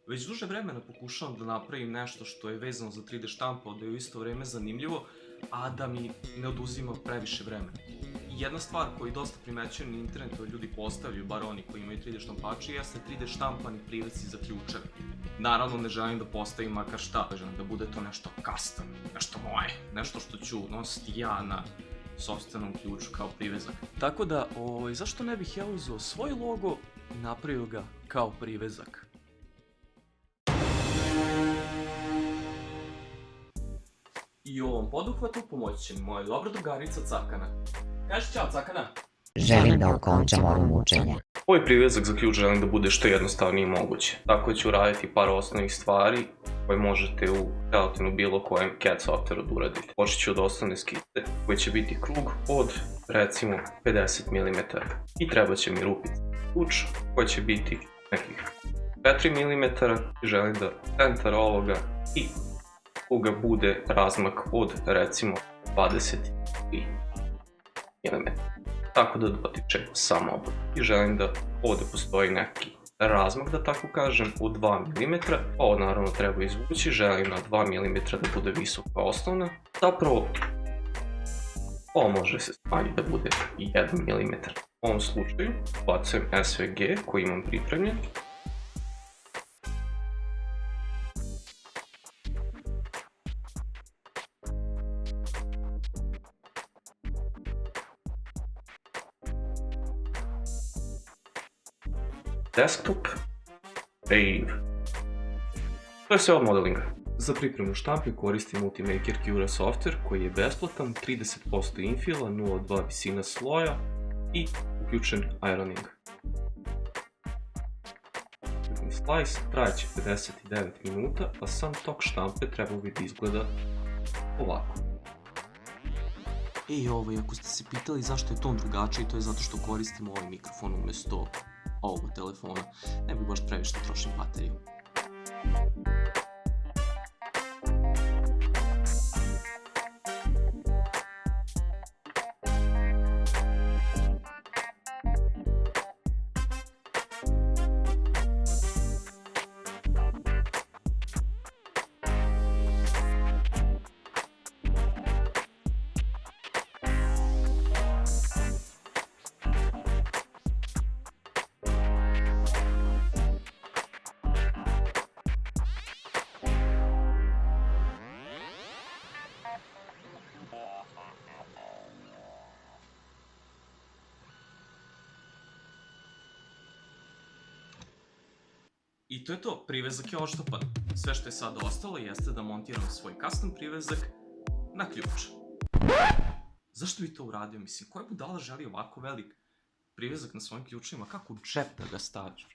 Već duže vremena pokušavam da napravim nešto što je vezano za 3D štampu, da je u isto vreme zanimljivo, a da mi ne oduzima previše vremena. I jedna stvar koju dosta primećujem na internetu, ljudi postavljaju, bar oni koji imaju 3D štampače, jeste 3D štampani priveci za ključeve. Naravno, ne želim da postavim makar šta, želim da bude to nešto custom, nešto moje, nešto što ću nositi ja na sopstvenom ključu kao privezak. Tako da, zašto ne bih ja uzeo svoj logo i napravio ga kao privezak? I u ovom poduhvatu pomoći će mi moja dobra drugarica Cakana. Kaži čao Cakana! Želim da okončam ovo mučenje. Ovaj privezak za ključ želim da bude što jednostavnije moguće. Tako ću uraditi par osnovnih stvari koje možete u relativno bilo kojem CAD softveru da uradite. Počet ću od osnovne skice koji će biti krug od recimo 50 mm. I treba će mi rupica ključ koji će biti nekih 4 mm. I želim da centar ovoga i kuga bude razmak od recimo 20 mm. Tako da dotiče samo obod. I želim da ovde postoji neki razmak, da tako kažem, u 2 mm. Ovo naravno treba izvući, želim na 2 mm da bude visoka osnovna. Zapravo, ovo može se smanjiti da bude i 1 mm. U ovom slučaju bacujem SVG koji imam pripremljen. Desktop, Brave. To je sve od modelinga. Za pripremu štampe koristim Ultimaker Cura software koji je besplatan, 30% infila, 0.2 visina sloja i uključen ironing. Slice trajeće 59 minuta, a sam tok štampe trebao bi da izgleda ovako. Ako ste se pitali zašto je ton drugačiji, to je zato što koristim ovaj mikrofon umjesto ovog telefona, ne bih baš previše da trošim bateriju. I to je to, privezak je odštapan. Sve što je sada ostalo jeste da montiram svoj custom privezak na ključ. Zašto bi to uradio? Mislim, koja budala želi ovako velik privezak na svojim ključima? Kako u džep da ga staviš?